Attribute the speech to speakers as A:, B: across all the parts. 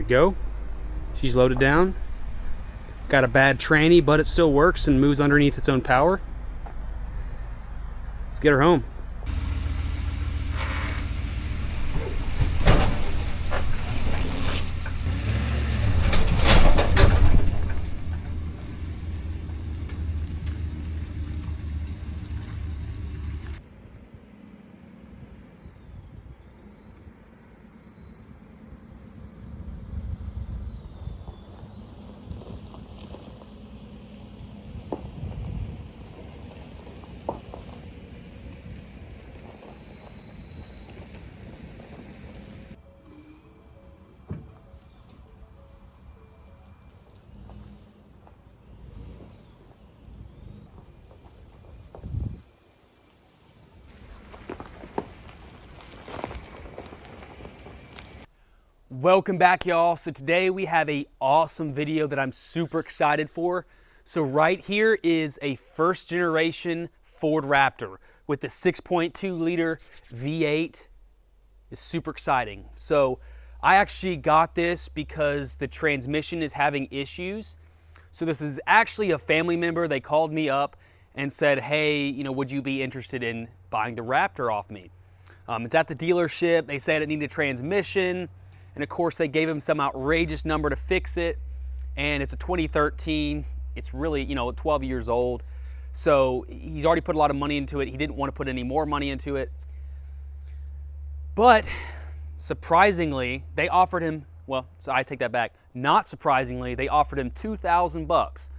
A: we go. She's loaded down. Got a bad tranny, but it still works and moves underneath its own power. Let's get her home. Welcome back, y'all. So today we have a awesome video that I'm super excited for. So right here is a first generation Ford Raptor with the 6.2 liter V8. It's super exciting. So I actually got this because the transmission is having issues. So this is actually a family member. They called me up and said, hey, would you be interested in buying the Raptor off me? It's at the dealership. They said it needed a transmission. And of course, they gave him some outrageous number to fix it. And it's a 2013. It's really, 12 years old. So he's already put a lot of money into it. He didn't want to put any more money into it. But surprisingly, they offered him, well, so I take that back. Not surprisingly, they offered him $2,000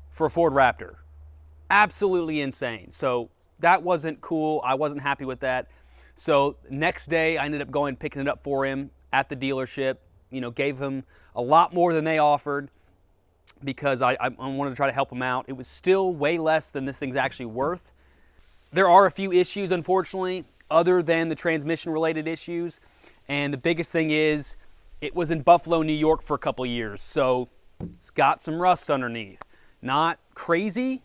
A: for a Ford Raptor. Absolutely insane. So that wasn't cool. I wasn't happy with that. So next day, I ended up going picking it up for him at the dealership. Gave him a lot more than they offered because I wanted to try to help him out. It was still way less than this thing's actually worth. There are a few issues, unfortunately, other than the transmission-related issues. And the biggest thing is it was in Buffalo, New York for a couple years. So it's got some rust underneath. Not crazy.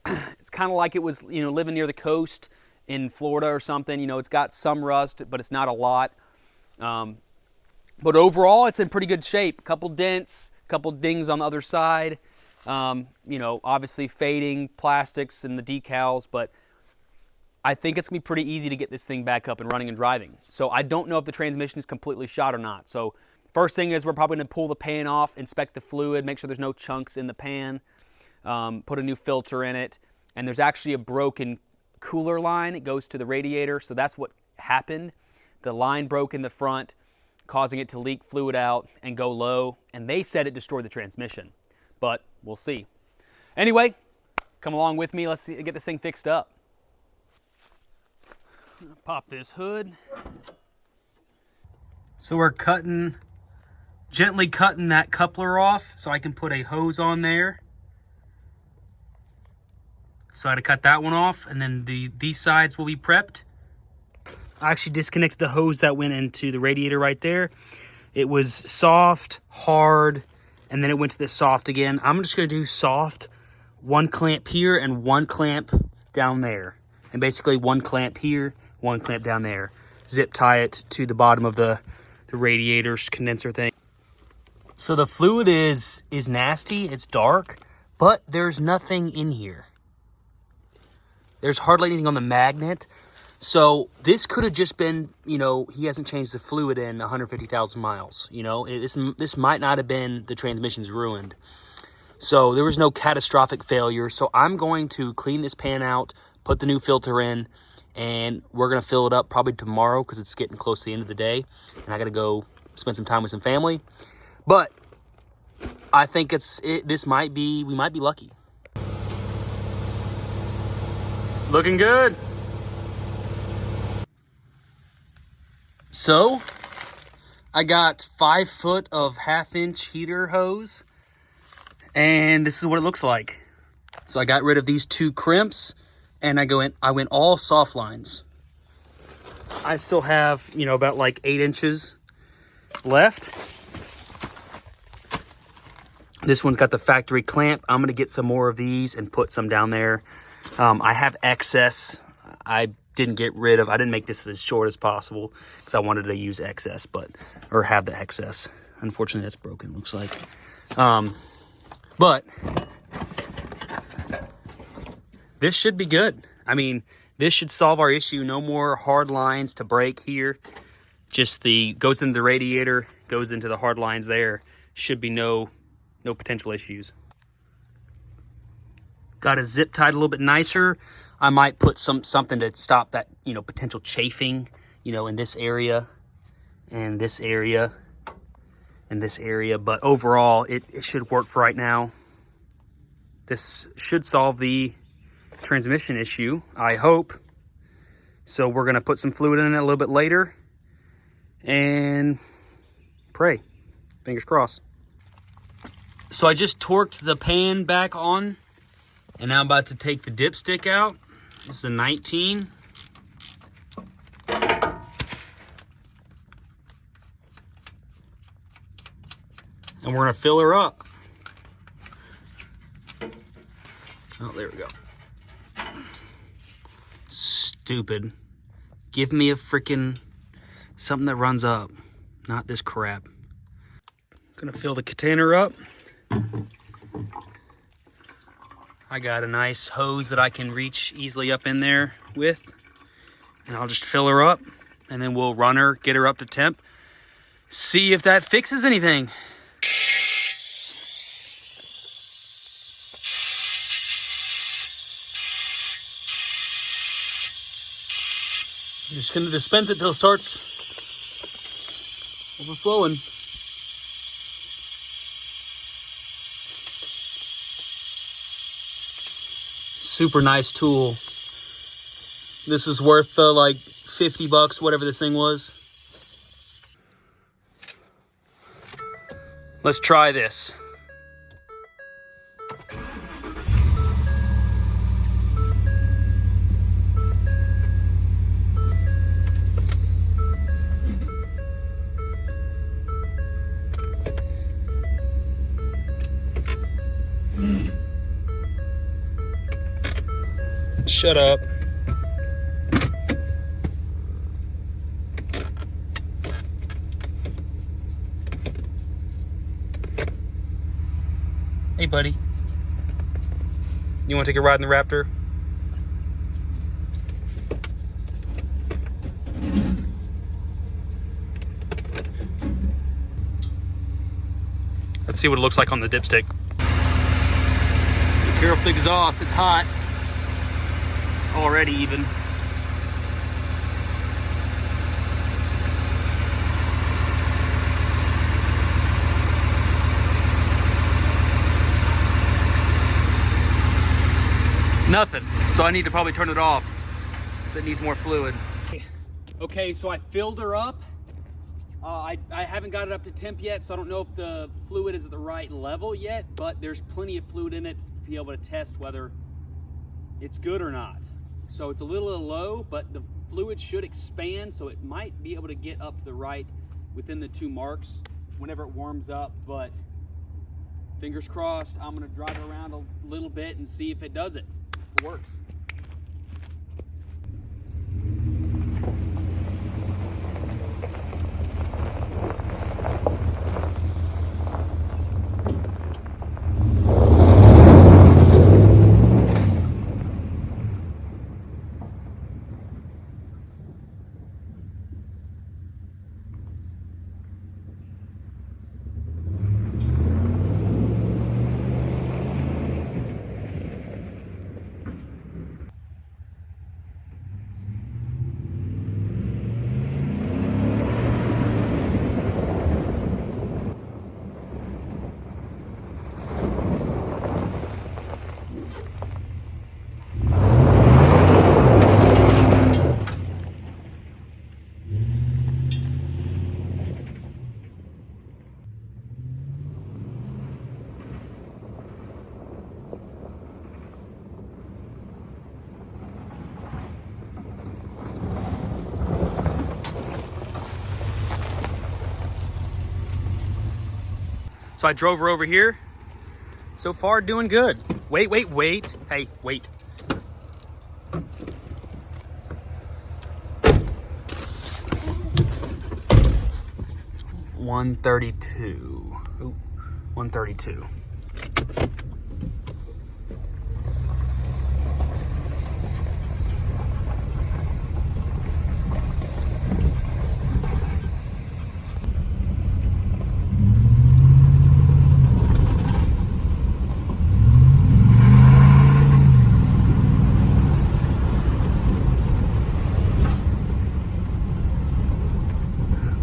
A: It's kind of like it was, living near the coast in Florida or something. It's got some rust, but it's not a lot. But overall, it's in pretty good shape. A couple dents, a couple dings on the other side. Obviously fading plastics and the decals, but I think it's gonna be pretty easy to get this thing back up and running and driving. So I don't know if the transmission is completely shot or not. So first thing is we're probably gonna pull the pan off, inspect the fluid, make sure there's no chunks in the pan, put a new filter in it, and there's actually a broken cooler line. It goes to the radiator, so that's what happened. The line broke in the front, causing it to leak fluid out and go low, and they said it destroyed the transmission, but we'll see. Anyway, come along with me. Let's get this thing fixed up. Pop this hood. So we're gently cutting that coupler off so I can put a hose on there. So I had to cut that one off, and then these sides will be prepped. I actually disconnected the hose that went into the radiator right there. It was soft, hard, and then it went to the soft again. I'm just gonna do soft, one clamp here and one clamp down there. And basically one clamp here, one clamp down there. Zip tie it to the bottom of the radiator's condenser thing. So the fluid is nasty, it's dark, but there's nothing in here. There's hardly anything on the magnet. So this could have just been, he hasn't changed the fluid in 150,000 miles. This might not have been the transmission's ruined. So there was no catastrophic failure. So I'm going to clean this pan out, put the new filter in, and we're going to fill it up probably tomorrow because it's getting close to the end of the day. And I got to go spend some time with some family. But I think we might be lucky. Looking good. So I got 5 foot of 1/2-inch heater hose, and this is what it looks like. So I got rid of these 2 crimps, and I went all soft lines. I still have, about like 8 inches left. This one's got the factory clamp. I'm gonna get some more of these and put some down there. I have excess. I didn't get rid of, I didn't make this as short as possible because I wanted to use excess, or have the excess. Unfortunately, that's broken, looks like. But this should be good. I mean, this should solve our issue. No more hard lines to break here. Just goes into the radiator, goes into the hard lines there. Should be no potential issues. Got it zip tied a little bit nicer. I might put something to stop that, potential chafing, in this area and this area and this area. But overall, it should work for right now. This should solve the transmission issue, I hope. So we're going to put some fluid in it a little bit later and pray. Fingers crossed. So I just torqued the pan back on, and now I'm about to take the dipstick out. This is a 19. And we're gonna fill her up. Oh, there we go. Stupid. Give me a freaking something that runs up, not this crap. Gonna fill the container up. I got a nice hose that I can reach easily up in there with, and I'll just fill her up, and then we'll run her, get her up to temp, see if that fixes anything. I'm just gonna dispense it till it starts overflowing. Super nice tool. This is worth like 50 bucks, whatever this thing was. Let's try this. Shut up. Hey, buddy. You want to take a ride in the Raptor? Let's see what it looks like on the dipstick. Be careful with the exhaust, it's hot. Already even. Nothing. So I need to probably turn it off because it needs more fluid. Okay, so I filled her up. I haven't got it up to temp yet, so I don't know if the fluid is at the right level yet, but there's plenty of fluid in it to be able to test whether it's good or not. So it's a little low, but the fluid should expand, so it might be able to get up to the right within the 2 marks whenever it warms up. But fingers crossed, I'm gonna drive it around a little bit and see if it does it. It works. So I drove her over here. So far, doing good. Wait. Hey, wait. 132. Ooh, 132.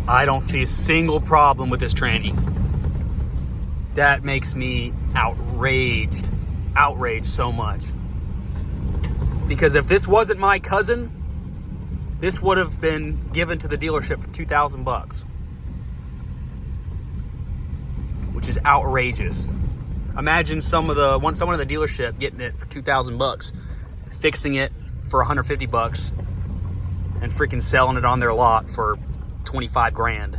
A: I don't see a single problem with this tranny. That makes me outraged so much. Because if this wasn't my cousin, this would have been given to the dealership for 2,000 bucks. Which is outrageous. Imagine someone in the dealership getting it for 2,000 bucks, fixing it for 150 bucks, and freaking selling it on their lot for 25 grand.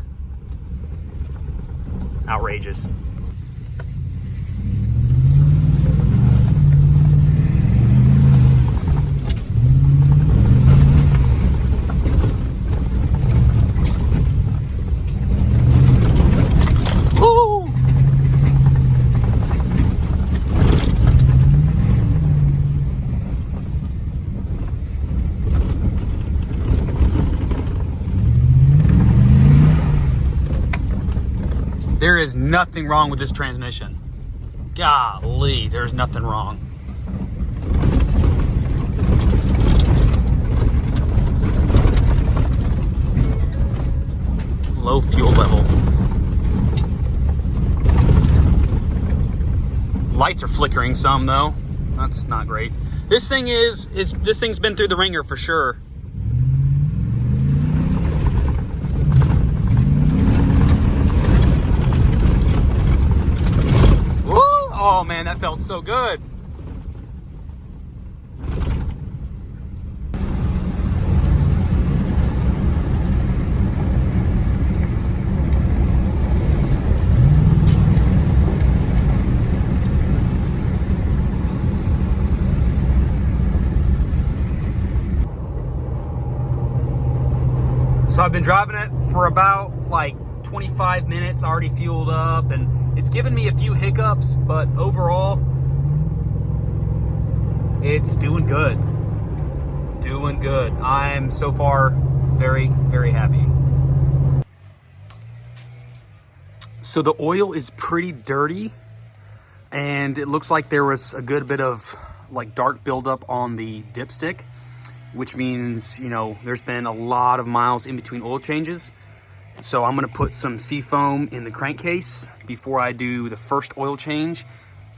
A: Outrageous. There is nothing wrong with this transmission. Golly, there's nothing wrong. Low fuel level. Lights are flickering some though. That's not great. This thing's been through the ringer for sure. Oh man, that felt so good. So I've been driving it for about like 25 minutes, already fueled up, and it's given me a few hiccups, but overall, it's doing good. Doing good. I'm so far very, very happy. So the oil is pretty dirty, and it looks like there was a good bit of like dark buildup on the dipstick, which means, you know, there's been a lot of miles in between oil changes. So I'm gonna put some seafoam in the crankcase before I do the first oil change.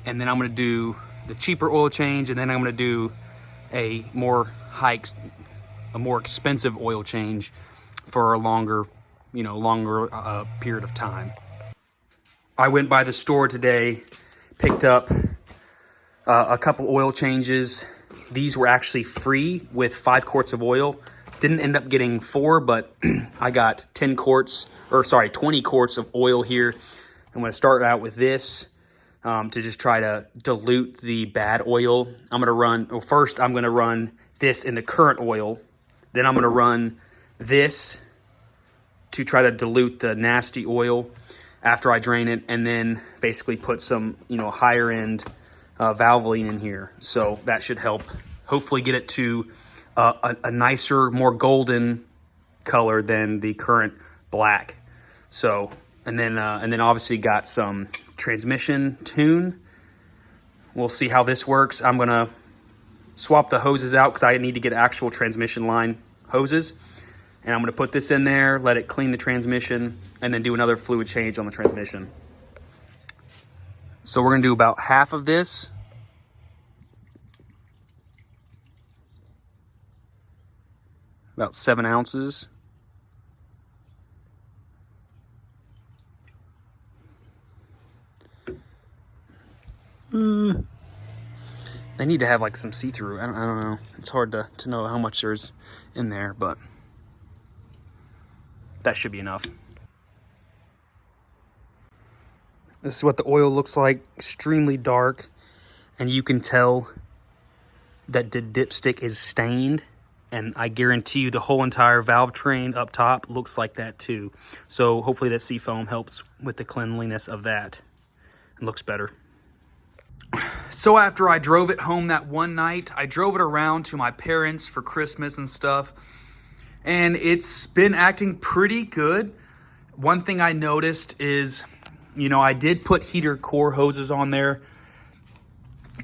A: And then I'm gonna do the cheaper oil change, and then I'm gonna do a more expensive oil change for a longer period of time. I went by the store today, picked up a couple oil changes. These were actually free with 5 quarts of oil. Didn't end up getting 4, but I got 20 quarts of oil here. I'm gonna start out with this to just try to dilute the bad oil. First I'm gonna run this in the current oil. Then I'm gonna run this to try to dilute the nasty oil after I drain it, and then basically put some, higher end Valvoline in here. So that should help hopefully get it to a nicer, more golden color than the current black. So, and then obviously got some transmission tune. We'll see how this works. I'm gonna swap the hoses out because I need to get actual transmission line hoses. And I'm gonna put this in there, let it clean the transmission, and then do another fluid change on the transmission. So we're gonna do about half of this. About 7 ounces. They need to have like some see-through. I don't know. It's hard to know how much there's in there, but that should be enough. This is what the oil looks like. Extremely dark, and you can tell that the dipstick is stained. And I guarantee you the whole entire valve train up top looks like that too. So hopefully that seafoam helps with the cleanliness of that. It looks better. So after I drove it home that one night, I drove it around to my parents for Christmas and stuff. And it's been acting pretty good. One thing I noticed is, you know, I did put heater core hoses on there.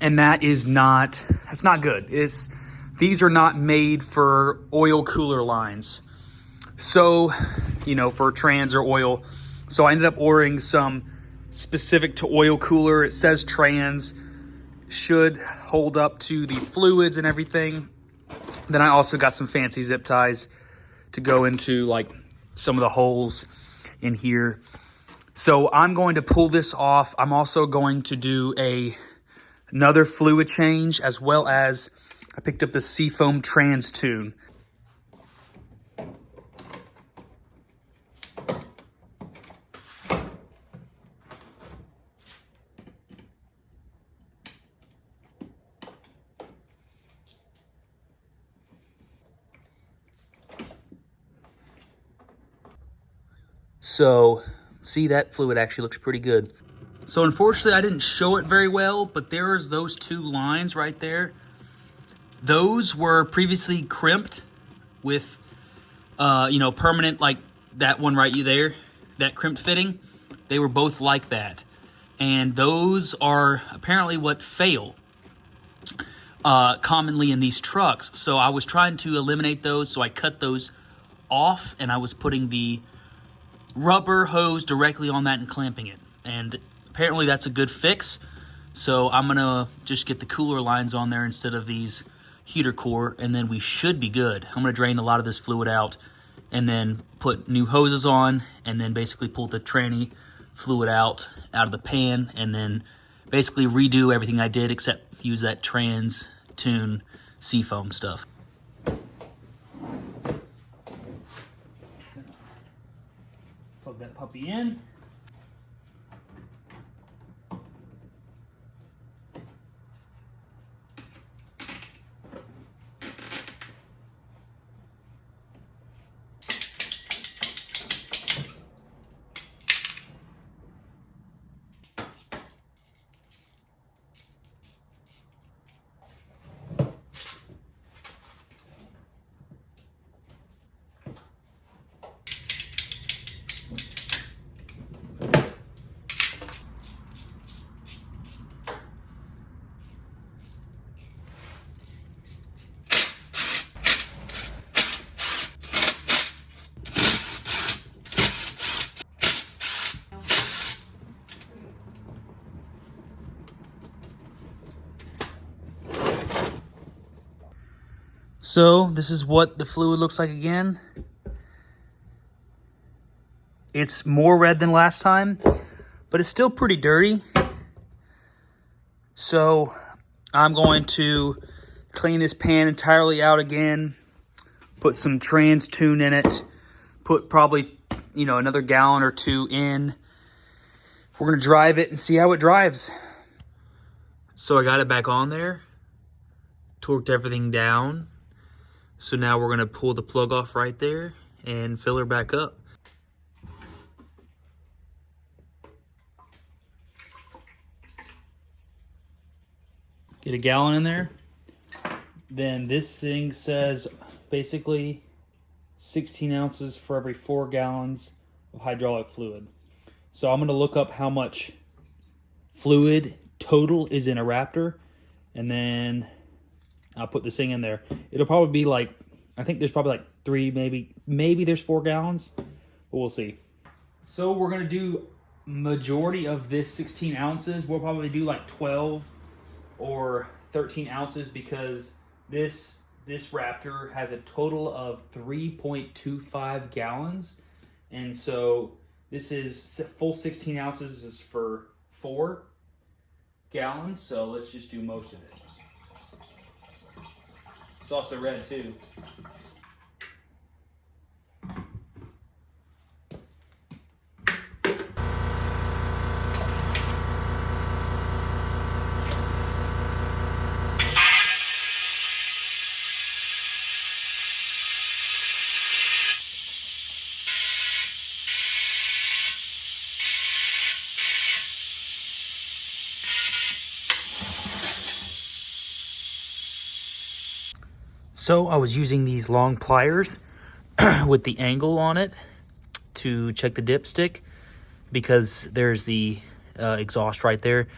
A: And that's not good. These are not made for oil cooler lines. So, you know, for trans or oil. So I ended up ordering some specific to oil cooler. It says trans, should hold up to the fluids and everything. Then I also got some fancy zip ties to go into like some of the holes in here. So I'm going to pull this off. I'm also going to do another fluid change, as well as I picked up the Seafoam Trans Tune. So, see, that fluid actually looks pretty good. So unfortunately, I didn't show it very well, but there's those two lines right there. Those were previously crimped with, you know, permanent, like that one right there, that crimped fitting. They were both like that. And those are apparently what fail commonly in these trucks. So I was trying to eliminate those, so I cut those off, and I was putting the rubber hose directly on that and clamping it. And apparently that's a good fix. So I'm gonna just get the cooler lines on there instead of these heater core, and then we should be good. I'm gonna drain a lot of this fluid out and then put new hoses on, and then basically pull the tranny fluid out of the pan, and then basically redo everything I did except use that Trans Tune Seafoam stuff. Plug that puppy in. So this is what the fluid looks like again. It's more red than last time, but it's still pretty dirty. So I'm going to clean this pan entirely out again, put some Trans Tune in it, put probably, you know, another gallon or two in. We're gonna drive it and see how it drives. So I got it back on there, torqued everything down. So now we're gonna pull the plug off right there and fill her back up. Get a gallon in there. Then this thing says basically 16 ounces for every 4 gallons of hydraulic fluid. So I'm gonna look up how much fluid total is in a Raptor, and then I'll put this thing in there. It'll probably be like, I think there's probably like 3, maybe there's 4 gallons, but we'll see. So we're gonna do majority of this 16 ounces. We'll probably do like 12 or 13 ounces because this Raptor has a total of 3.25 gallons. And so this is full 16 ounces is for 4 gallons. So let's just do most of it. It's also red too.
B: So I was using these long pliers with the angle on it to check the dipstick, because there's the exhaust right there.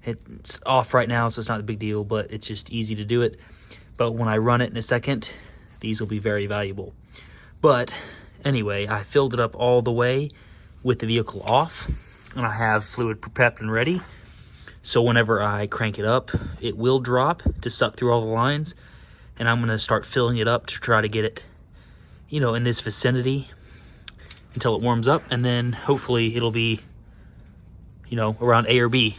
B: It's off right now, so it's not a big deal, but it's just easy to do it. But when I run it in a second, these will be very valuable. But anyway, I filled it up all the way with the vehicle off, and I have fluid prepped and ready. So whenever I crank it up, it will drop to suck through all the lines, and I'm gonna start filling it up to try to get it, you know, in this vicinity until it warms up, and then hopefully it'll be, you know, around A or B.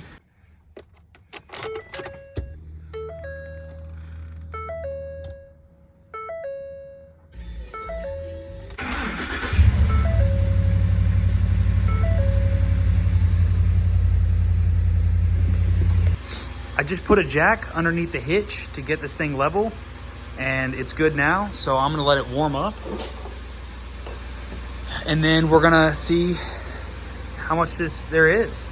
B: I just put a jack underneath the hitch to get this thing level, and it's good now, so I'm gonna let it warm up. And then we're gonna see how much there is.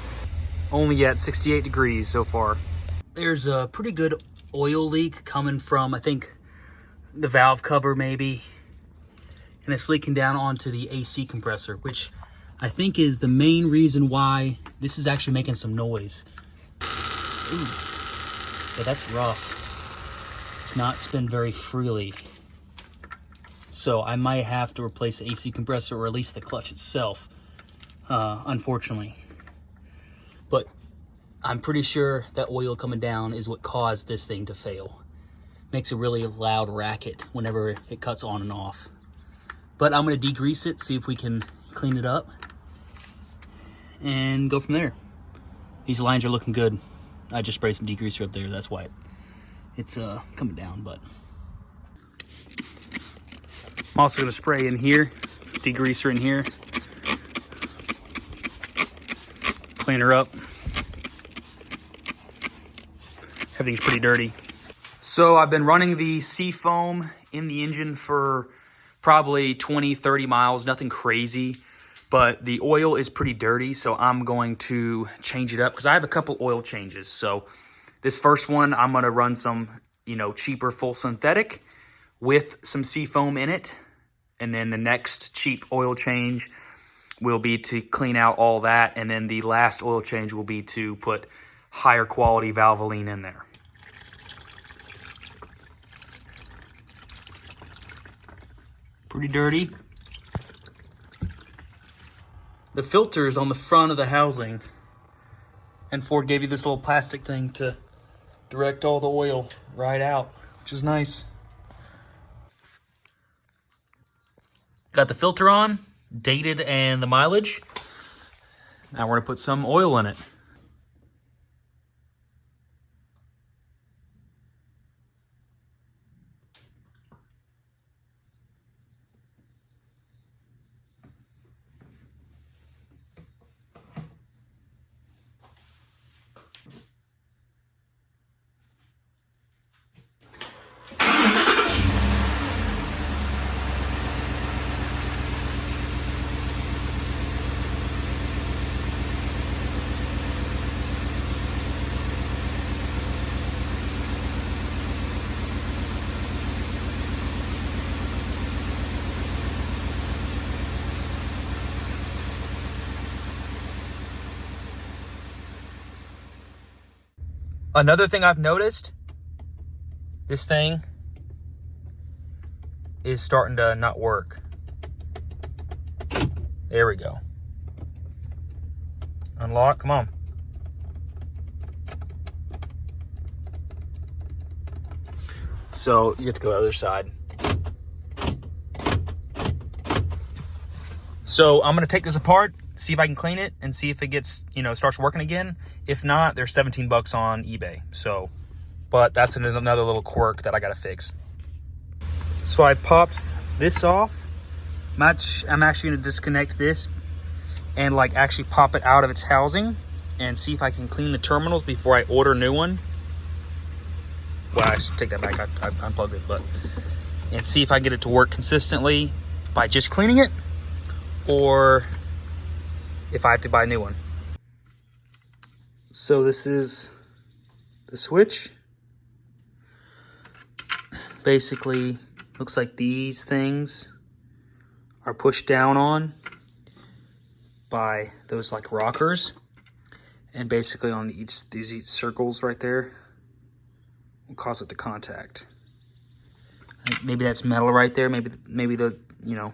B: Only at 68 degrees so far. There's a pretty good oil leak coming from, I think, the valve cover maybe. And it's leaking down onto the AC compressor, which I think is the main reason why this is actually making some noise. Ooh. Yeah, that's rough. It's not spin very freely. So I might have to replace the AC compressor, or at least the clutch itself, unfortunately. But I'm pretty sure that oil coming down is what caused this thing to fail. Makes a really loud racket whenever it cuts on and off. But I'm gonna degrease it, see if we can clean it up, and go from there. These lines are looking good. I just sprayed some degreaser up there, that's why it's coming down. But I'm also gonna spray in here, some degreaser in here, clean her up. Everything's pretty dirty. So I've been running the Seafoam in the engine for probably 20, 30 miles, nothing crazy, but the oil is pretty dirty, so I'm going to change it up because I have a couple oil changes. So this first one, I'm gonna run some, you know, cheaper full synthetic with some Seafoam in it. And then the next cheap oil change will be to clean out all that. And then the last oil change will be to put higher quality Valvoline in there. Pretty dirty. The filter is on the front of the housing, and Ford gave you this little plastic thing to direct all the oil right out, which is nice. Got the filter on, dated, and the mileage. Now we're gonna put some oil in it. Another thing I've noticed, this thing is starting to not work. There we go. Unlock, come on. So you have to go to the other side. So I'm gonna take this apart, see if I can clean it, and see if it gets, you know, starts working again. If not, there's 17 bucks on eBay. So, but that's another little quirk that I gotta fix. So I popped this off. I'm actually gonna disconnect this and like actually pop it out of its housing and see if I can clean the terminals before I order a new one. Well, I should take that back, I unplugged it, but, and see if I can get it to work consistently by just cleaning it, or if I have to buy a new one. So this is the switch. basically looks like these things are pushed down on by those like rockers, and basically on these circles right there will cause it to contact. I think maybe that's metal right there. Maybe the, you know,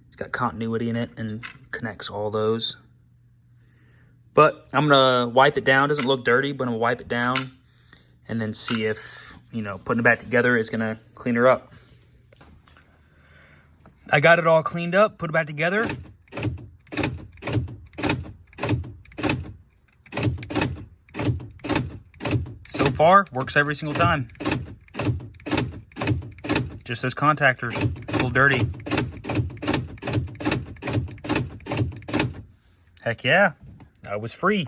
B: it's got continuity in it and connects all those. But I'm gonna wipe it down. Doesn't look dirty, but I'm gonna wipe it down and then see if, you know, putting it back together is gonna clean her up. I got it all cleaned up, put it back together. So far, works every single time. Just those contactors, a little dirty. Heck yeah, I was free.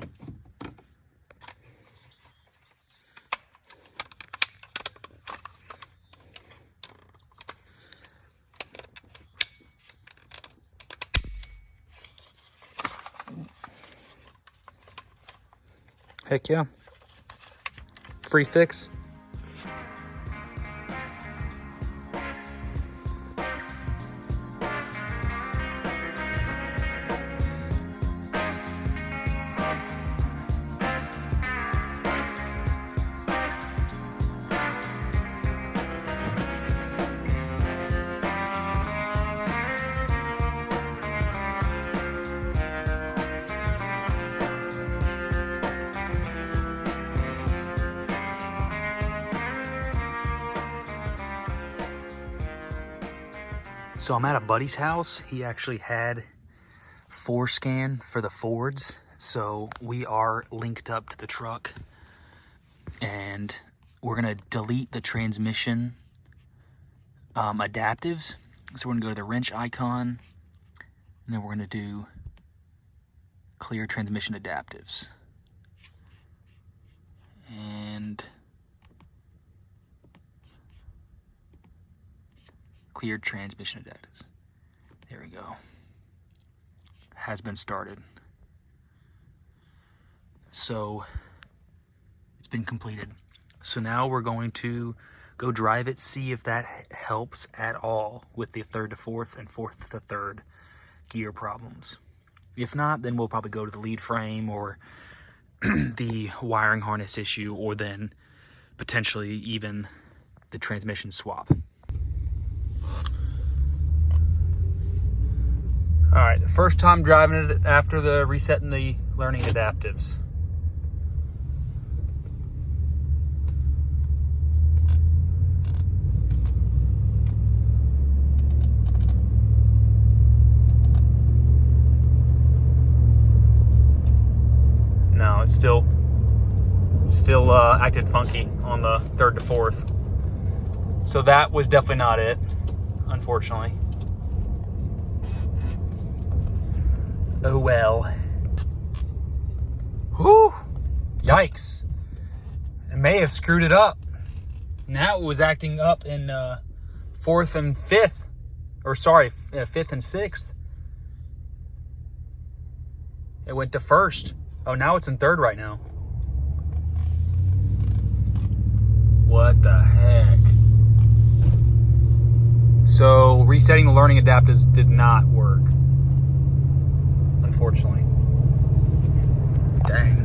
B: Heck yeah. Free fix. So I'm at a buddy's house. He actually had ForeScan for the Fords. So we are linked up to the truck and we're gonna delete the transmission adaptives. So we're gonna go to the wrench icon and then we're gonna do clear transmission adaptives. And cleared transmission adapters. There we go. Has been started. So it's been completed. So now we're going to go drive it, see if that helps at all with the third to fourth and fourth to third gear problems. If not, then we'll probably go to the lead frame or the wiring harness issue, or then potentially even the transmission swap. All right, the first time driving it after the resetting the learning adaptives. No, it's still acted funky on the third to fourth. So that was definitely not it, unfortunately. Oh well. Whew. Yikes. It may have screwed it up. Now it was acting up in fourth and fifth. Or sorry, fifth and sixth. It went to first. Oh, now it's in third right now. What the heck? So resetting the learning adapters did not work, unfortunately. Dang.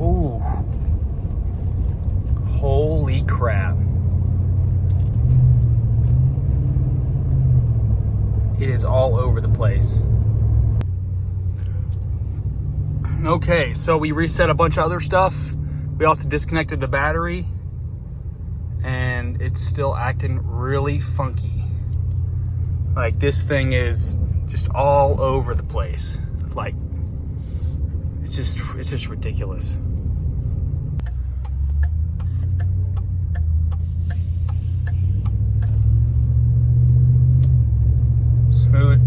B: Ooh. Holy crap. It is all over the place. Okay, so we reset a bunch of other stuff. We also disconnected the battery, and it's still acting really funky. Like, this thing is just all over the place. Like, it's just ridiculous. Smooth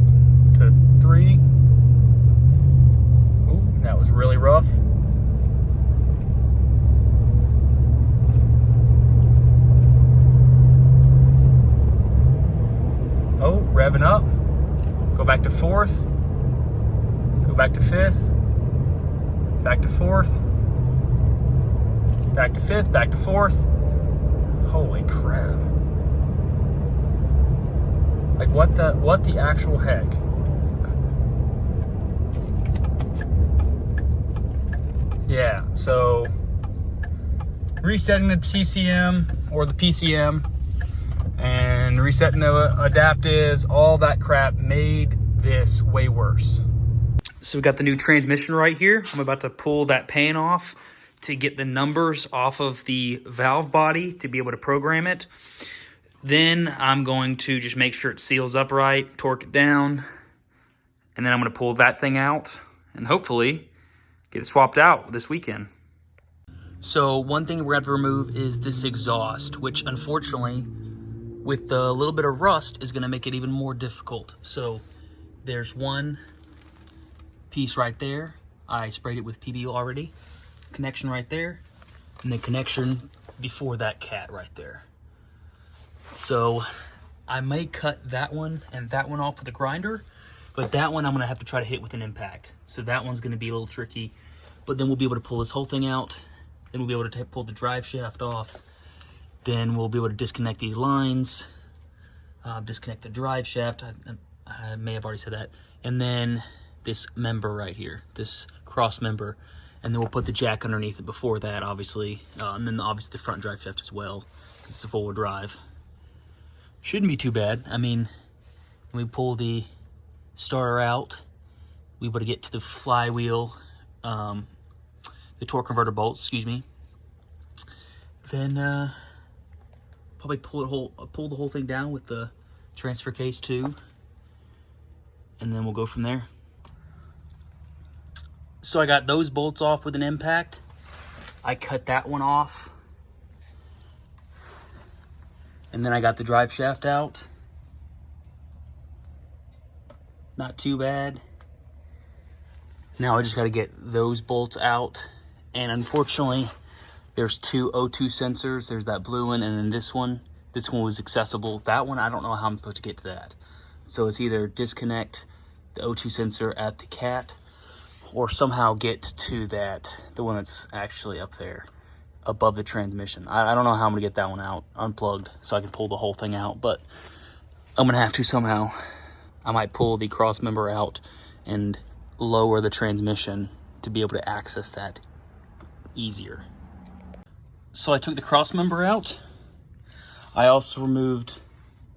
B: to 3. Ooh, that was really rough. Oh, revving up. Go back to fourth. Go back to fifth. Back to fourth. back to fifth, back to fourth. Holy crap. Like what the actual heck? Yeah, so resetting the TCM or the PCM and resetting the adaptives, all that crap made this way worse. So we got the new transmission right here. I'm about to pull that pan off to get the numbers off of the valve body to be able to program it. Then I'm going to just make sure it seals up right, torque it down, and then I'm going to pull that thing out and hopefully get it swapped out this weekend. So one thing we're going to have to remove is this exhaust, which unfortunately, with a little bit of rust, is going to make it even more difficult. So there's one piece right there. I sprayed it with PB already. Connection right there, and the connection before that cat right there. So I may cut that one and that one off with a grinder, but that one I'm going to have to try to hit with an impact. So that one's going to be a little tricky, but then we'll be able to pull this whole thing out. Then we'll be able to pull the drive shaft off. Then we'll be able to disconnect these lines, disconnect the drive shaft. I may have already said that. And then this member right here, this cross member. And then we'll put the jack underneath it before that, obviously. And then obviously the front drive shaft as well. It's a four-wheel drive. Shouldn't be too bad. I mean, when we pull the starter out, we able to get to the flywheel, the torque converter bolts, excuse me. Then probably pull the whole thing down with the transfer case too. And then we'll go from there. So I got those bolts off with an impact. I cut that one off. And then I got the drive shaft out. Not too bad. Now I just got to get those bolts out. And unfortunately, there's two O2 sensors. There's that blue one and then this one. This one was accessible. That one, I don't know how I'm supposed to get to that. So it's either disconnect the O2 sensor at the cat or somehow get to that, the one that's actually up there above the transmission. I don't know how I'm gonna get that one out, unplugged, so I can pull the whole thing out, but I'm gonna have to somehow. I might pull the cross member out and lower the transmission to be able to access that easier. So I took the cross member out. I also removed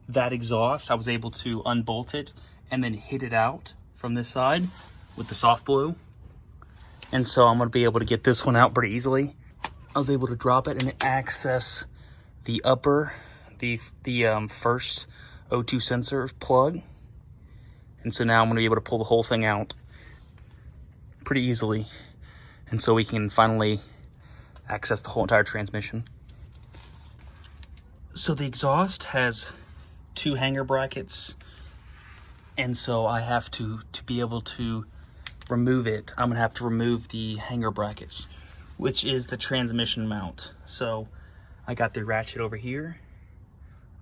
B: that exhaust. I was able to unbolt it and then hit it out from this side with the soft blue. And so I'm gonna be able to get this one out pretty easily. I was able to drop it and access the upper, the first O2 sensor plug. And so now I'm gonna be able to pull the whole thing out pretty easily. And so we can finally access the whole entire transmission. So the exhaust has two hanger brackets. And so I have to be able to remove it, I'm gonna have to remove the hanger brackets, which is the transmission mount. So I got the ratchet over here,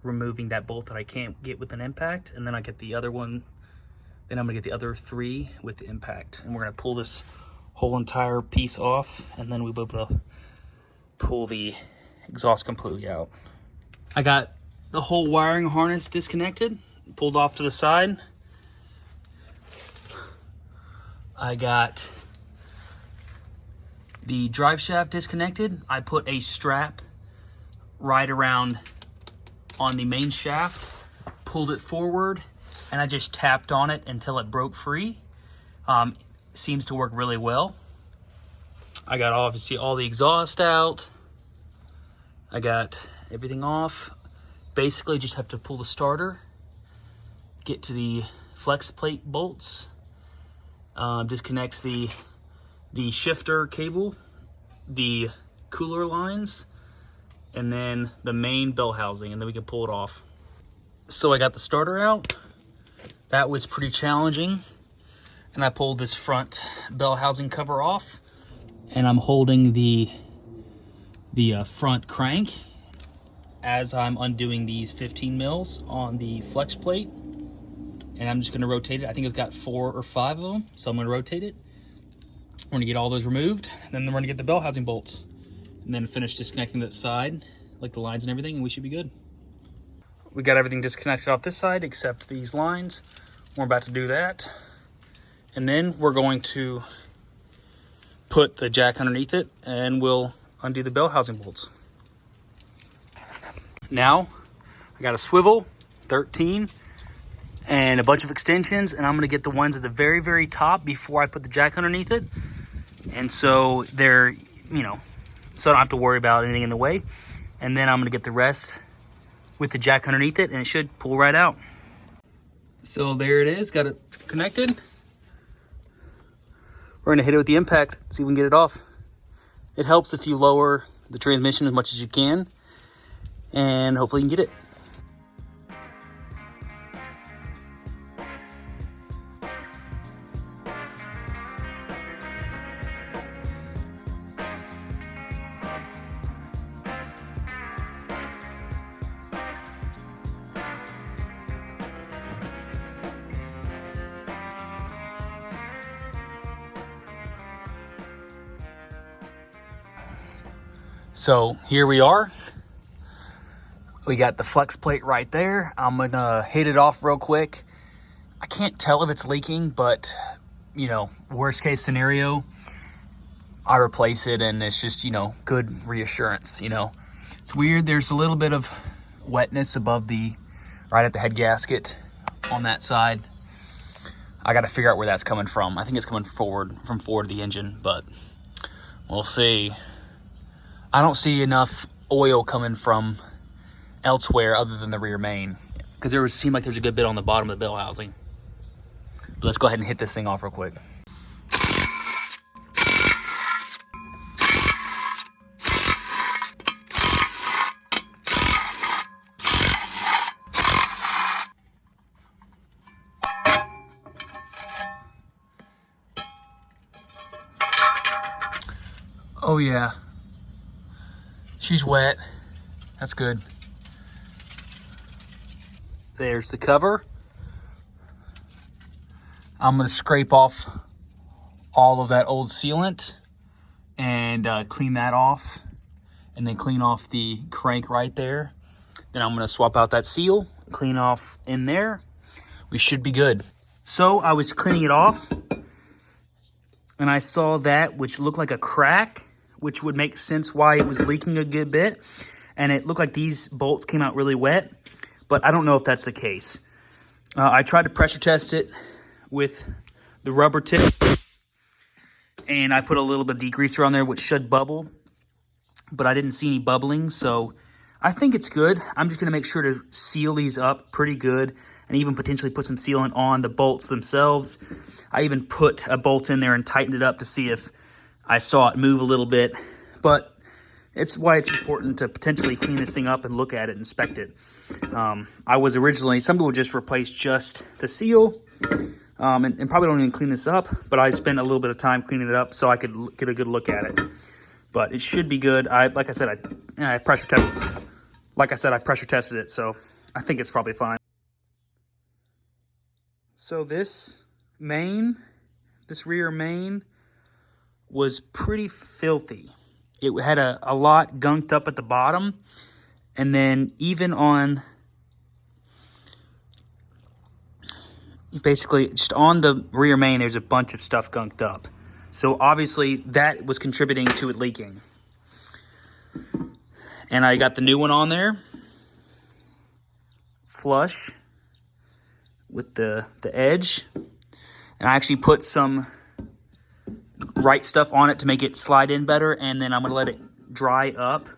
B: removing that bolt that I can't get with an impact, and then I get the other one, then I'm gonna get the other three with the impact. And we're gonna pull this whole entire piece off, and then we'll be able to pull the exhaust completely out. I got the whole wiring harness disconnected, pulled off to the side. I got the drive shaft disconnected. I put a strap right around on the main shaft, pulled it forward, and I just tapped on it until it broke free. Seems to work really well. I got obviously all the exhaust out. I got everything off. Basically just have to pull the starter, get to the flex plate bolts, disconnect the shifter cable, the cooler lines, and then the main bell housing, and then we can pull it off. So I got the starter out. That was pretty challenging. And I pulled this front bell housing cover off, and I'm holding the front crank as I'm undoing these 15 mils on the flex plate. And I'm just gonna rotate it. I think it's got 4 or 5 of them, so I'm gonna rotate it. We're gonna get all those removed, and then we're gonna get the bell housing bolts. and then finish disconnecting that side, like the lines and everything, and we should be good. We got everything disconnected off this side except these lines. We're about to do that. And then we're going to put the jack underneath it and we'll undo the bell housing bolts. Now, I got a swivel, 13, and a bunch of extensions, and I'm gonna get the ones at the very, very top before I put the jack underneath it. And so they're, you know, so I don't have to worry about anything in the way. And then I'm gonna get the rest with the jack underneath it, and it should pull right out. So there it is, got it connected. We're gonna hit it with the impact, see if we can get it off. It helps if you lower the transmission as much as you can, and hopefully you can get it. So here we are. We got the flex plate right there. I'm gonna hit it off real quick. I can't tell if it's leaking, but you know, worst case scenario, I replace it and it's just, you know, good reassurance, you know. It's weird, there's a little bit of wetness above right at the head gasket on that side. I gotta figure out where that's coming from. I think it's coming from forward of the engine, but we'll see. I don't see enough oil coming from elsewhere other than the rear main, because seemed like there's a good bit on the bottom of the bell housing. But let's go ahead and hit this thing off real quick. Oh yeah. She's wet. That's good. There's the cover. I'm gonna scrape off all of that old sealant and clean that off, and then clean off the crank right there. Then I'm gonna swap out that seal, clean off in there. We should be good. So I was cleaning it off and I saw that, which looked like a crack, which would make sense why it was leaking a good bit. And it looked like these bolts came out really wet, but I don't know if that's the case. I tried to pressure test it with the rubber tip, and I put a little bit of degreaser on there, which should bubble, but I didn't see any bubbling, so I think it's good. I'm just gonna make sure to seal these up pretty good, and even potentially put some sealant on the bolts themselves. I even put a bolt in there and tightened it up to see if I saw it move a little bit, but it's why it's important to potentially clean this thing up and look at it, inspect it. I was originally, some people just replace just the seal, and probably don't even clean this up, but I spent a little bit of time cleaning it up so I could get a good look at it. But it should be good. Like I said, I pressure tested it, so I think it's probably fine. So this rear main was pretty filthy. It had a lot gunked up at the bottom, and then even on, basically just on the rear main, there's a bunch of stuff gunked up. So obviously that was contributing to it leaking. And I got the new one on there, flush with the edge, and I actually put some right stuff on it to make it slide in better, and then I'm gonna let it dry up,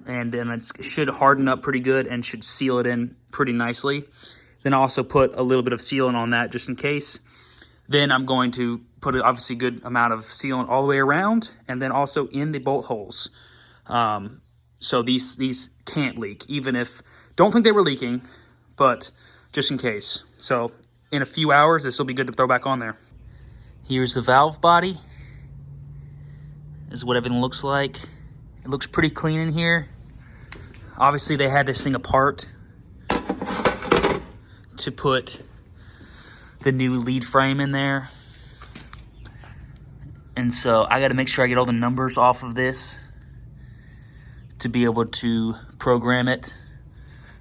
B: and then it should harden up pretty good and should seal it in pretty nicely. Then I also put a little bit of sealant on that just in case. Then I'm going to put an obviously good amount of sealant all the way around, and then also in the bolt holes. So these can't leak, even if, don't think they were leaking, but just in case. So in a few hours, this will be good to throw back on there. Here's the valve body. This is what everything looks like. It looks pretty clean in here. Obviously they had this thing apart to put the new lead frame in there. And so I gotta make sure I get all the numbers off of this to be able to program it.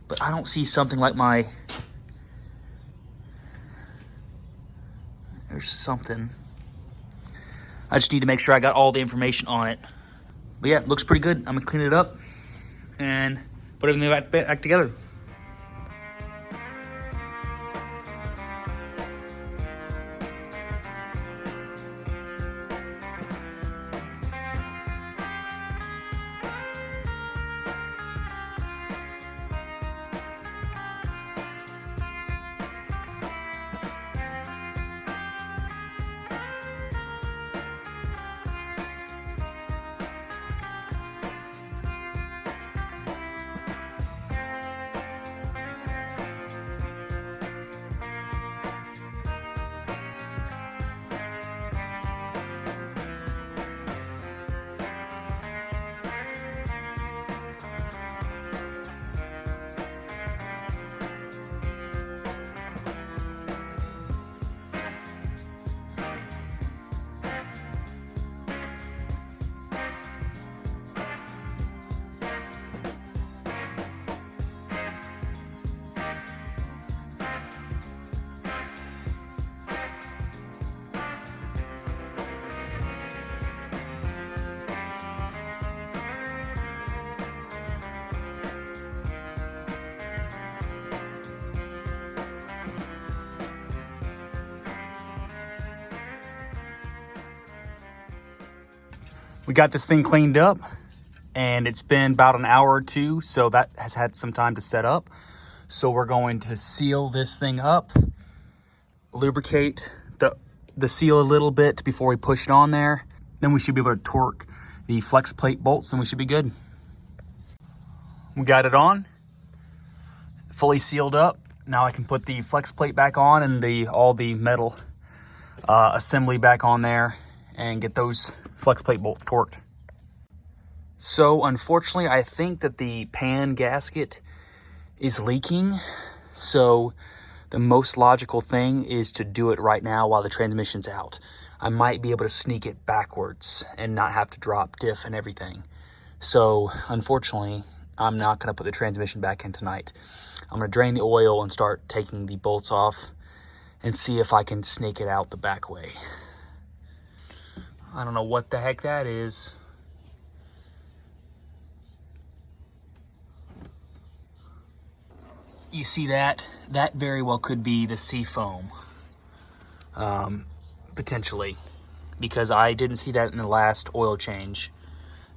B: But I don't see something like my... There's something. I just need to make sure I got all the information on it. But yeah, it looks pretty good. I'm gonna clean it up and put everything back together. We got this thing cleaned up, and it's been about an hour or two, so that has had some time to set up. So we're going to seal this thing up, lubricate the seal a little bit before we push it on there. Then we should be able to torque the flex plate bolts, and we should be good. We got it on, fully sealed up. Now I can put the flex plate back on and all the metal assembly back on there and get those flex plate bolts torqued. So unfortunately, I think that the pan gasket is leaking. So the most logical thing is to do it right now while the transmission's out. I might be able to sneak it backwards and not have to drop diff and everything. So unfortunately, I'm not gonna put the transmission back in tonight. I'm gonna drain the oil and start taking the bolts off and see if I can snake it out the back way. I don't know what the heck that is. You see that? That very well could be the sea foam, potentially, because I didn't see that in the last oil change.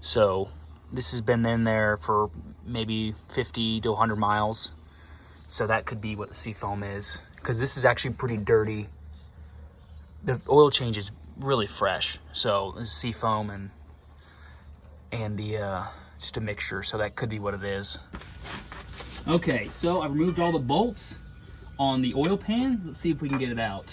B: So this has been in there for maybe 50 to 100 miles. So that could be what the sea foam is, because this is actually pretty dirty. The oil change is really fresh, so this is sea foam and the just a mixture, so that could be what it is. Okay, so I removed all the bolts on the oil pan. Let's see if we can get it out.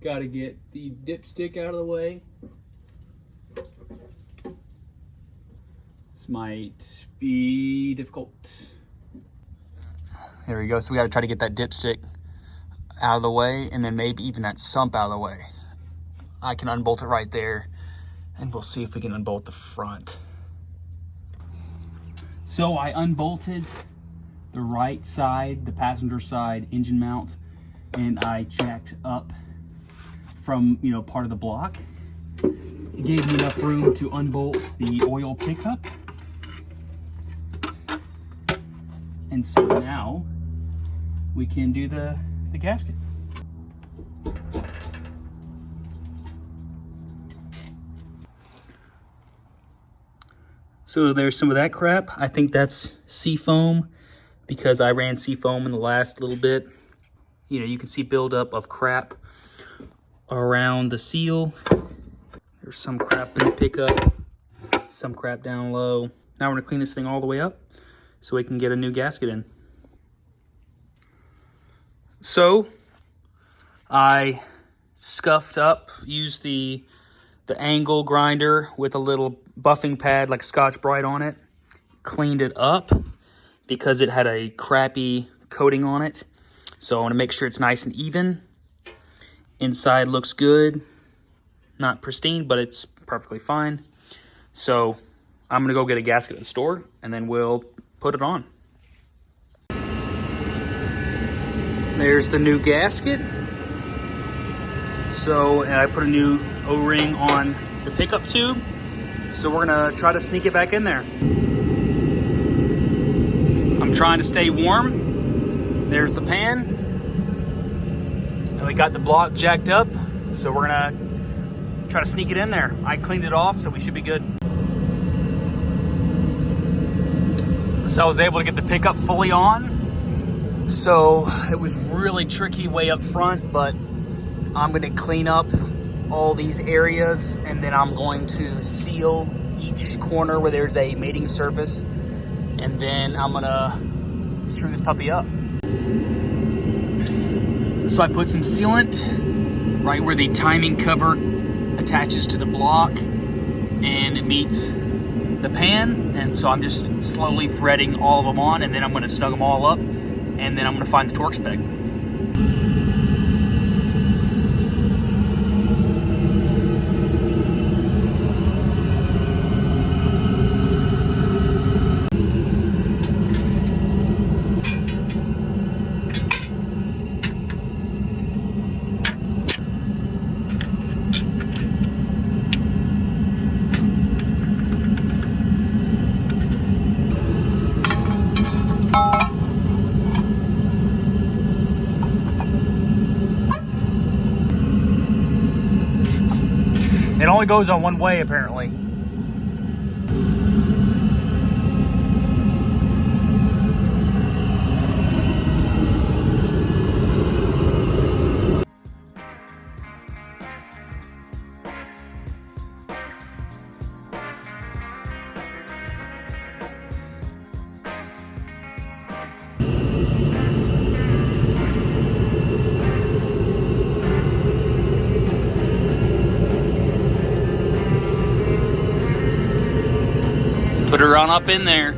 B: Got to get the dipstick out of the way. This might be difficult. There we go. So we got to try to get that dipstick out of the way, and then maybe even that sump out of the way. I can unbolt it right there, and we'll see if we can unbolt the front. So I unbolted the right side, the passenger side engine mount, and I jacked up from, part of the block. It gave me enough room to unbolt the oil pickup. And so now we can do the gasket. So there's some of that crap. I think that's sea foam, because I ran sea foam in the last little bit. You can see buildup of crap around the seal. There's some crap in the pickup. some crap down low. Now we're gonna clean this thing all the way up so we can get a new gasket in. So I scuffed up, used the angle grinder with a little buffing pad like Scotch-Brite on it, cleaned it up because it had a crappy coating on it. So I want to make sure it's nice and even. Inside looks good. Not pristine, but it's perfectly fine. So I'm gonna go get a gasket at the store and then we'll put it on. There's the new gasket. So, and I put a new O-ring on the pickup tube. So we're gonna try to sneak it back in there. I'm trying to stay warm. There's the pan. And we got the block jacked up. So we're gonna try to sneak it in there. I cleaned it off, so we should be good. So I was able to get the pickup fully on. So it was really tricky way up front, but I'm gonna clean up all these areas and then I'm going to seal each corner where there's a mating surface. And then I'm gonna screw this puppy up. So I put some sealant right where the timing cover attaches to the block and it meets the pan. And so I'm just slowly threading all of them on and then I'm gonna snug them all up and then I'm gonna find the torque spec. It only goes on one way, apparently. Put her on up in there.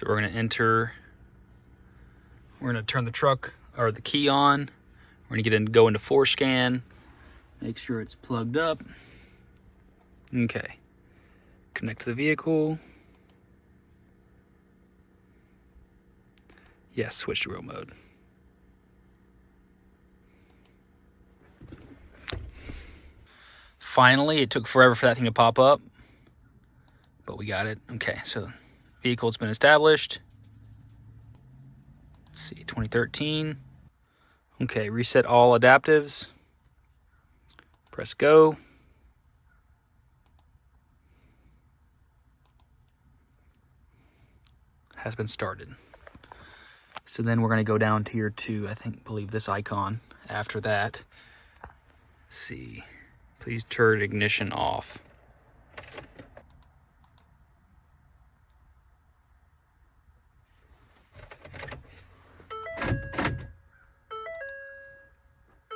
B: So we're going to enter, we're going to turn the truck or the key on. We're going to go into FORScan, make sure it's plugged up. Okay. Connect to the vehicle. Yes, switch to real mode. Finally, it took forever for that thing to pop up, but we got it. Okay, so vehicle's been established. Let's see, 2013. Okay, reset all adaptives. Press go. Has been started. So then we're going to go down to here to, believe this icon. After that, let's see. Please turn ignition off.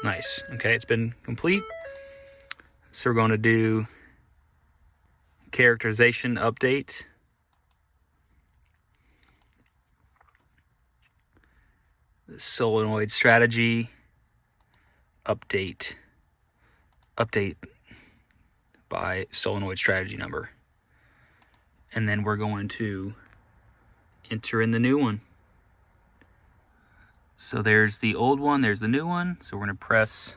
B: Nice. Okay, it's been complete. So we're going to do characterization update. Solenoid strategy update. Update by solenoid strategy number. And then we're going to enter in the new one. So there's the old one, there's the new one. So we're going to press,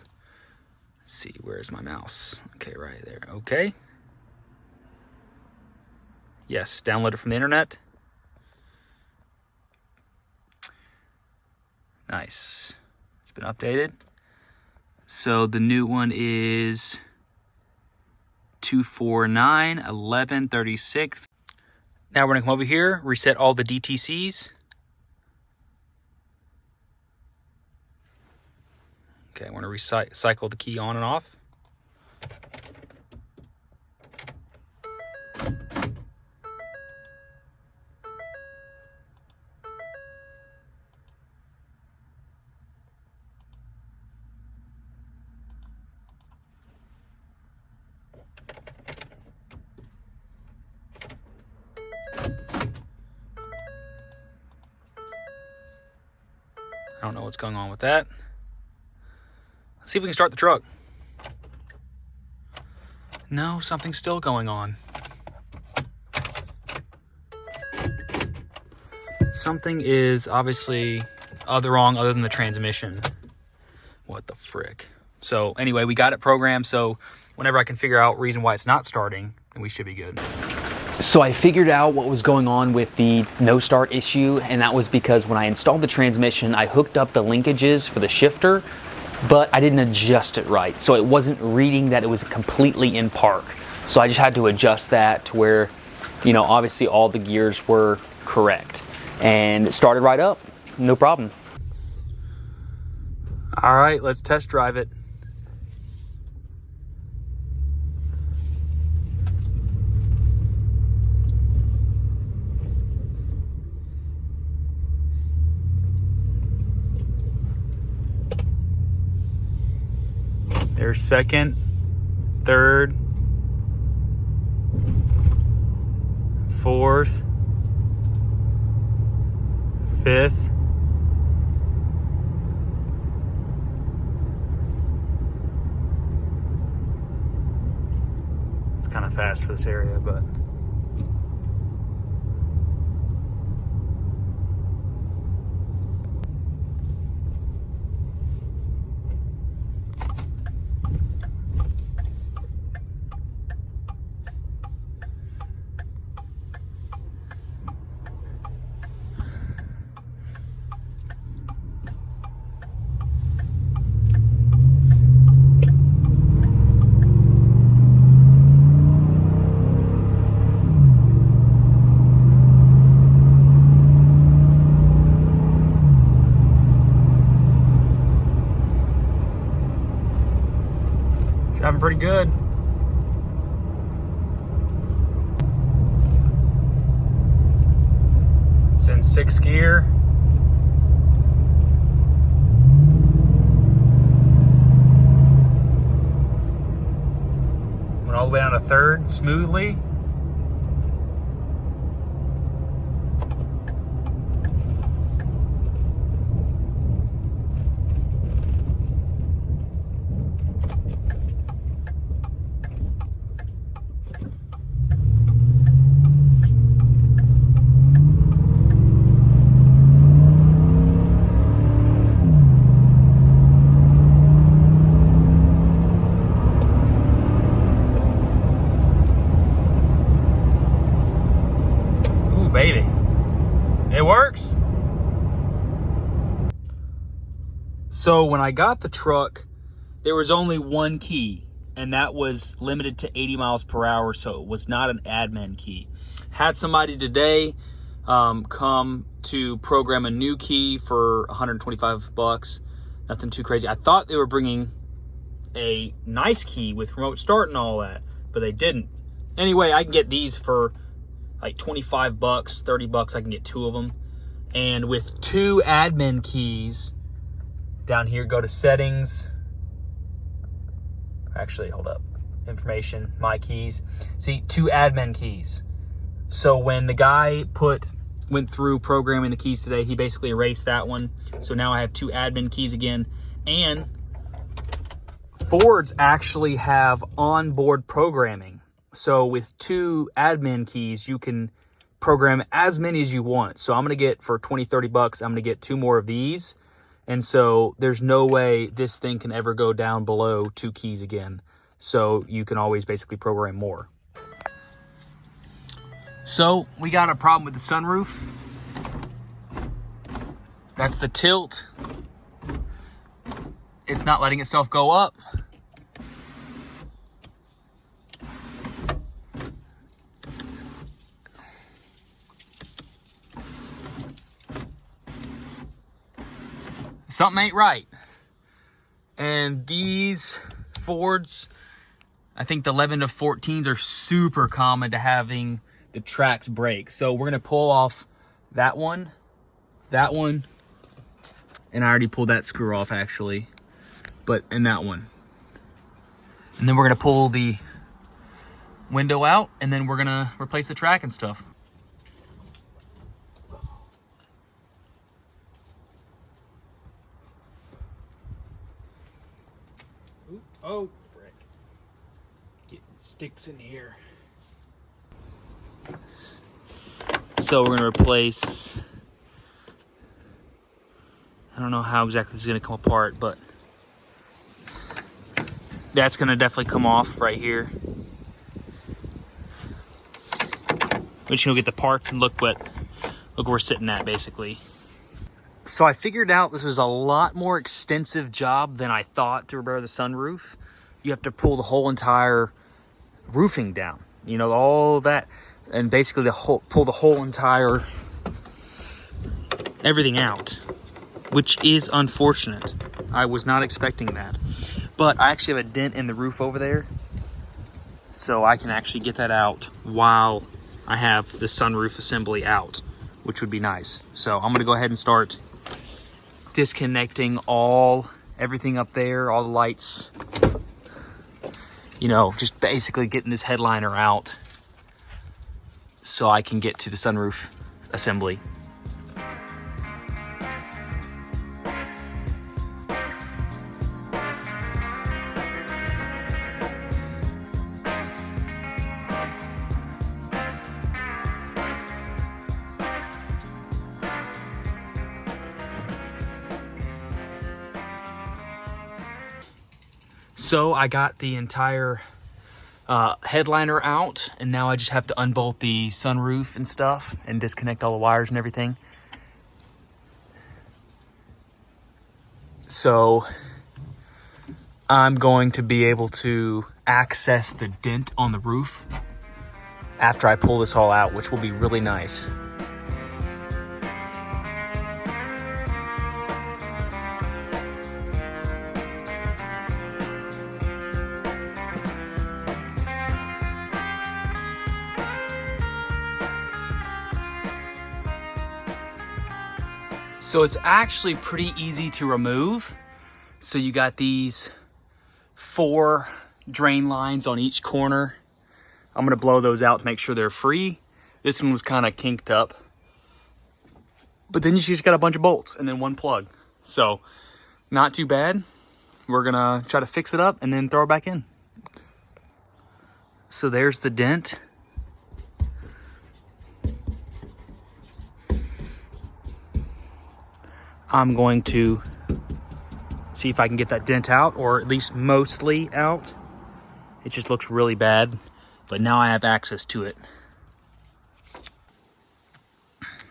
B: let's see, where's my mouse? Okay, right there. Okay. Yes, download it from the internet. Nice. It's been updated. So the new one is 249.11.36. Now we're going to come over here, reset all the DTCs. Okay, I want to recycle the key on and off. I don't know what's going on with that. Let's see if we can start the truck. No, something's still going on. Something is obviously wrong other than the transmission. What the frick? So anyway, we got it programmed, so whenever I can figure out reason why it's not starting, then we should be good.
A: So I figured out what was going on with the no start issue, and that was because when I installed the transmission, I hooked up the linkages for the shifter, but I didn't adjust it right. So it wasn't reading that it was completely in park. So I just had to adjust that to where, you know, obviously all the gears were correct. And it started right up, no problem.
B: All right, let's test drive it. There's second, third, fourth, fifth. It's kind of fast for this area, but driving pretty good. It's in 6th gear. Went all the way down to 3rd smoothly. So when I got the truck, there was only one key, and that was limited to 80 miles per hour, so it was not an admin key. Had somebody today come to program a new key for 125 bucks. Nothing too crazy. I thought they were bringing a nice key with remote start and all that, but they didn't. Anyway, I can get these for like 25 bucks, 30 bucks. I can get 2 of them. And with 2 admin keys, down here, go to settings. Actually, hold up. Information, my keys. See, 2 admin keys. So when the guy went through programming the keys today, he basically erased that one. So now I have 2 admin keys again. And Fords actually have onboard programming. So with 2 admin keys, you can program as many as you want. So I'm going to get, for 20, 30 bucks, I'm going to get 2 more of these. And so there's no way this thing can ever go down below 2 keys again. So you can always basically program more. So we got a problem with the sunroof. That's the tilt. It's not letting itself go up. Something ain't right. And these Fords, I think the 11 to 14s are super common to having the tracks break. So we're gonna pull off that one, and I already pulled that screw off actually, and that one. And then we're gonna pull the window out, and then we're gonna replace the track and stuff. Oh, frick. Getting sticks in here. So we're gonna replace, I don't know how exactly this is gonna come apart, but that's gonna definitely come off right here. We're just gonna get the parts and look where we're sitting at basically. So I figured out this was a lot more extensive job than I thought to repair the sunroof. You have to pull the whole entire roofing down, you know, all that, and basically pull the whole entire everything out, which is unfortunate. I was not expecting that, but I actually have a dent in the roof over there, so I can actually get that out while I have the sunroof assembly out, which would be nice. So I'm gonna go ahead and start disconnecting everything up there, all the lights, you know, just basically getting this headliner out so I can get to the sunroof assembly. So I got the entire headliner out, and now I just have to unbolt the sunroof and stuff and disconnect all the wires and everything. So I'm going to be able to access the dent on the roof after I pull this all out, which will be really nice. So it's actually pretty easy to remove. So you got these 4 drain lines on each corner. I'm gonna blow those out to make sure they're free. This one was kind of kinked up. But then you just got a bunch of bolts and then 1 plug. So not too bad. We're gonna try to fix it up and then throw it back in. So there's the dent. I'm going to see if I can get that dent out, or at least mostly out. It just looks really bad, but now I have access to it.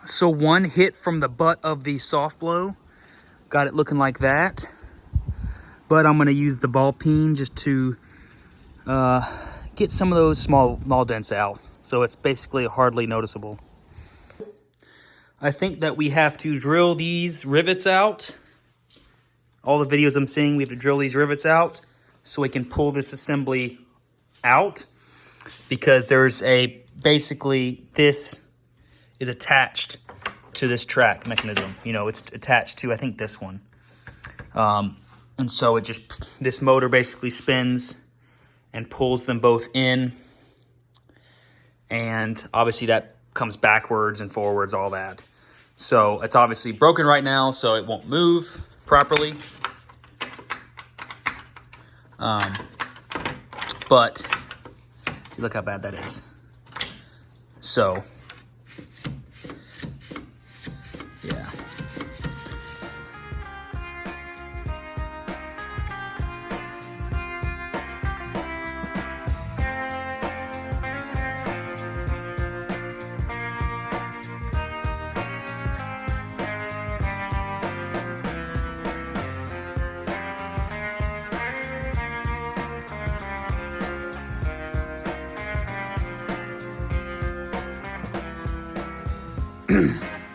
B: So 1 hit from the butt of the soft blow got it looking like that. but I'm gonna use the ball peen just to get some of those small dents out. So it's basically hardly noticeable. I think that we have to drill these rivets out. All the videos I'm seeing, we have to drill these rivets out so we can pull this assembly out, because there's basically this is attached to this track mechanism. You know, it's attached to, I think, this one. And so this motor basically spins and pulls them both in. And obviously that comes backwards and forwards, all that. So it's obviously broken right now, so it won't move properly. But see, look how bad that is. So yeah.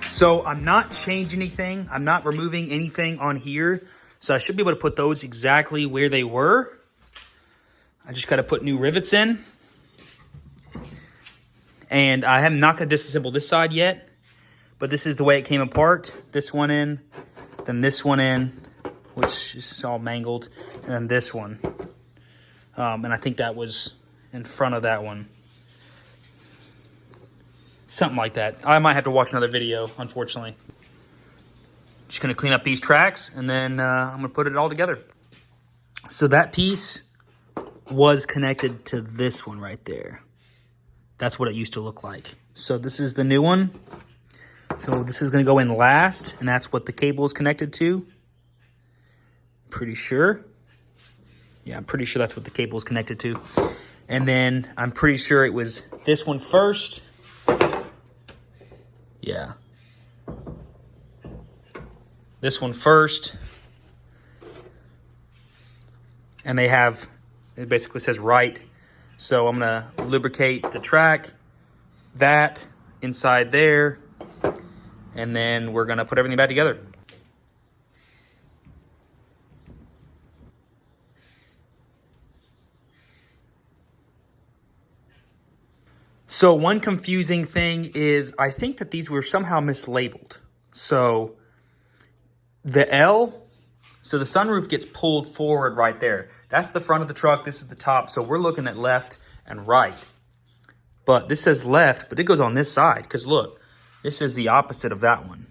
B: So I'm not changing anything. I'm not removing anything on here. So I should be able to put those exactly where they were. I just got to put new rivets in. And I am not going to disassemble this side yet. But this is the way it came apart. This one in, then this one in, which is all mangled. And then this one. And I think that was in front of that one. Something like that. I might have to watch another video, unfortunately. Just going to clean up these tracks, and then I'm going to put it all together. So that piece was connected to this one right there. That's what it used to look like. So this is the new one. So this is going to go in last, and that's what the cable is connected to. Pretty sure. Yeah, I'm pretty sure that's what the cable is connected to. And then I'm pretty sure it was this one first. Yeah. This one first. And it basically says right. So I'm going to lubricate the track, that inside there, and then we're going to put everything back together. So one confusing thing is I think that these were somehow mislabeled. So the L, so the sunroof gets pulled forward right there. That's the front of the truck. This is the top. So we're looking at left and right. But this says left, but it goes on this side. Because look, this is the opposite of that one.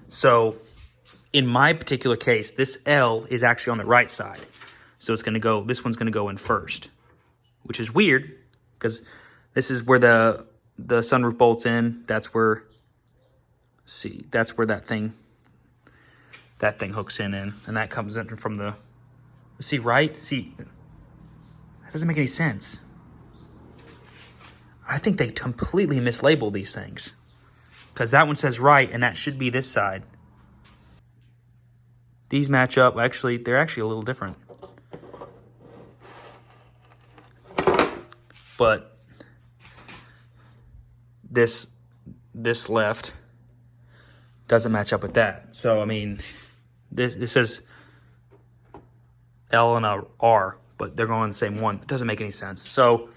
B: So in my particular case, this L is actually on the right side. So it's going to go, this one's going to go in first. Which is weird because this is where the sunroof bolts in. That's where, see, that's where that thing hooks in, and that comes in from the, see, right? See, that doesn't make any sense. I think they completely mislabeled these things because that one says right, and that should be this side. These match up. Actually, they're actually a little different. But this left doesn't match up with that. So, I mean, this says L and a R, but they're going on the same one. It doesn't make any sense. So,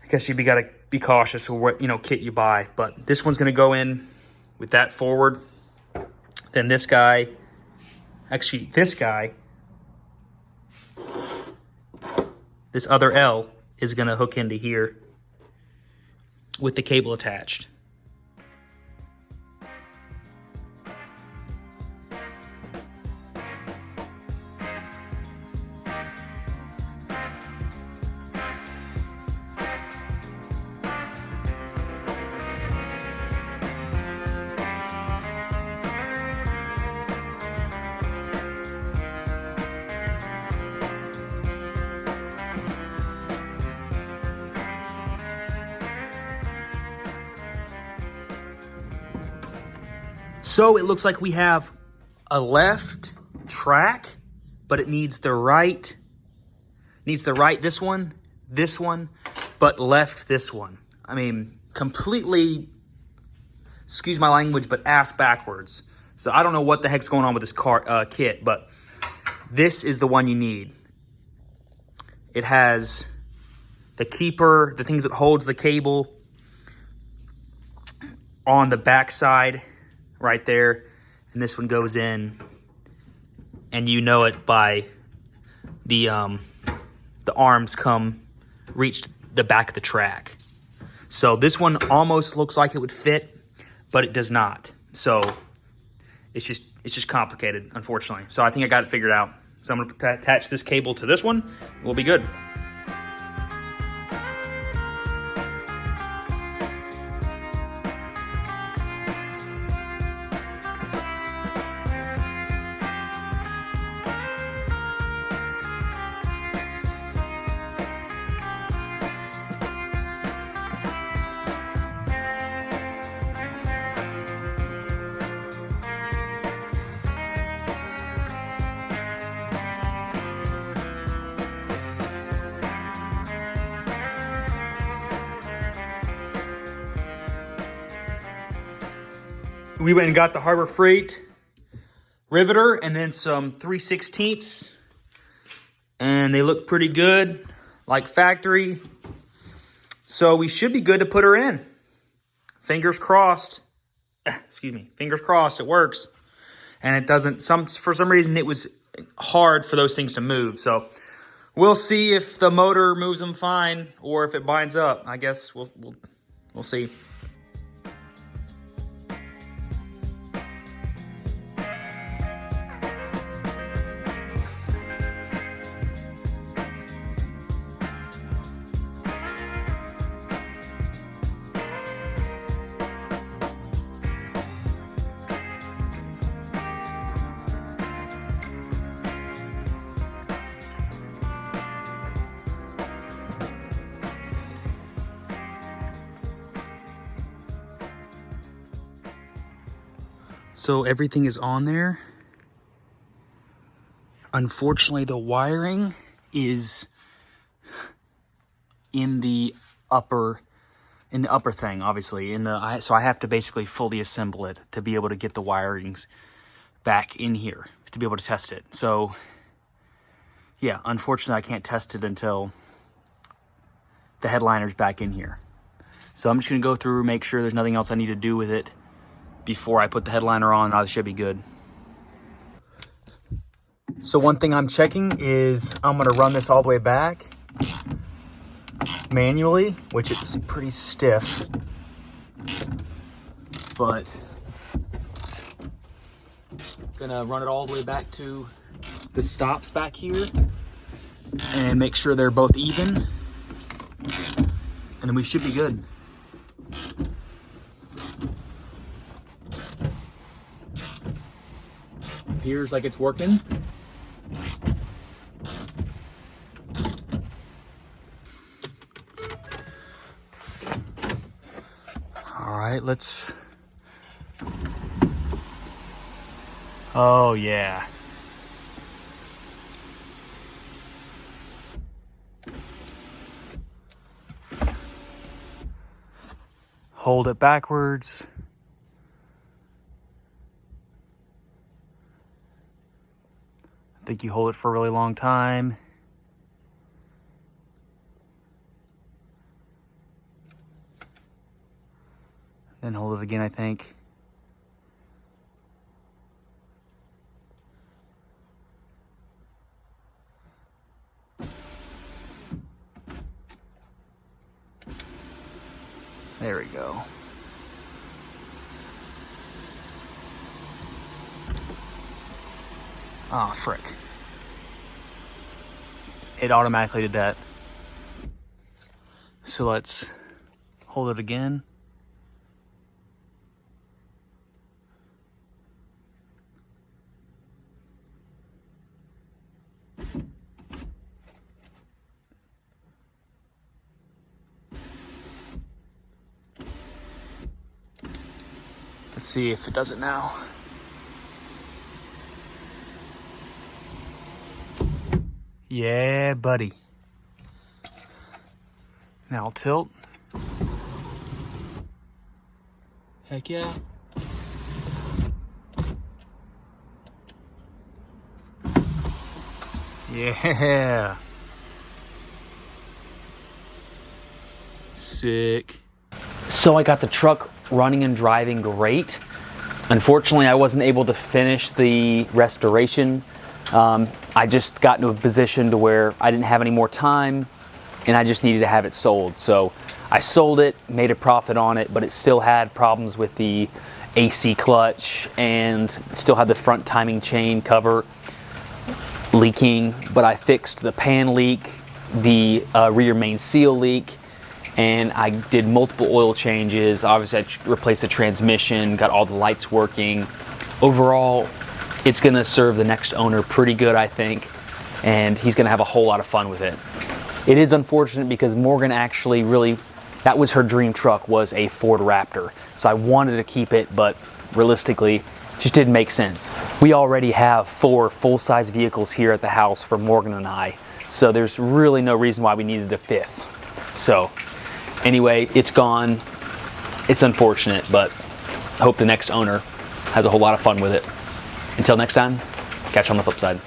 B: I guess you got to be cautious with what, kit you buy. But this one's going to go in with that forward. Then this guy, actually, this other L is going to hook into here with the cable attached. So it looks like we have a left track but it needs the right, this one, but left this one. I mean, completely, excuse my language, but ass backwards. So I don't know what the heck's going on with this kit, but this is the one you need. It has the keeper, the things that holds the cable on the back side right there. And this one goes in, and you know it by the arms reach the back of the track. So this one almost looks like it would fit, but it does not. So it's just complicated, unfortunately. So I think I got it figured out. So I'm gonna attach this cable to this one. We'll be good. We went and got the Harbor Freight riveter and then some 3/16, and they look pretty good, like factory. So we should be good to put her in. Fingers crossed. Excuse me. Fingers crossed it works. And it doesn't, for some reason it was hard for those things to move. So we'll see if the motor moves them fine or if it binds up. I guess we'll see. So everything is on there. Unfortunately, the wiring is in the upper thing, obviously. So I have to basically fully assemble it to be able to get the wirings back in here to be able to test it. So yeah, unfortunately, I can't test it until the headliner's back in here. So I'm just gonna go through, make sure there's nothing else I need to do with it before I put the headliner on. I should be good. So one thing I'm checking is I'm gonna run this all the way back manually, which it's pretty stiff, but gonna run it all the way back to the stops back here and make sure they're both even, and then we should be good. Appears like it's working. All right, let's. Oh yeah. Hold it backwards. I think you hold it for a really long time. Then hold it again, I think. There we go. Oh, frick. It automatically did that. So let's hold it again. Let's see if it does it now. Yeah, buddy. Now I'll tilt. Heck yeah. Yeah. Sick. So I got the truck running and driving great. Unfortunately, I wasn't able to finish the restoration. I just got into a position to where I didn't have any more time and I just needed to have it sold. So I sold it, made a profit on it, but it still had problems with the AC clutch and still had the front timing chain cover leaking. But I fixed the pan leak, the rear main seal leak, and I did multiple oil changes. Obviously, I replaced the transmission, got all the lights working. Overall, it's gonna serve the next owner pretty good, I think, and he's gonna have a whole lot of fun with it. It is unfortunate because Morgan actually really, that was her dream truck, was a Ford Raptor. So I wanted to keep it, but realistically, it just didn't make sense. We already have 4 full-size vehicles here at the house for Morgan and I, so there's really no reason why we needed a 5th. So anyway, it's gone. It's unfortunate, but I hope the next owner has a whole lot of fun with it. Until next time, catch you on the flip side.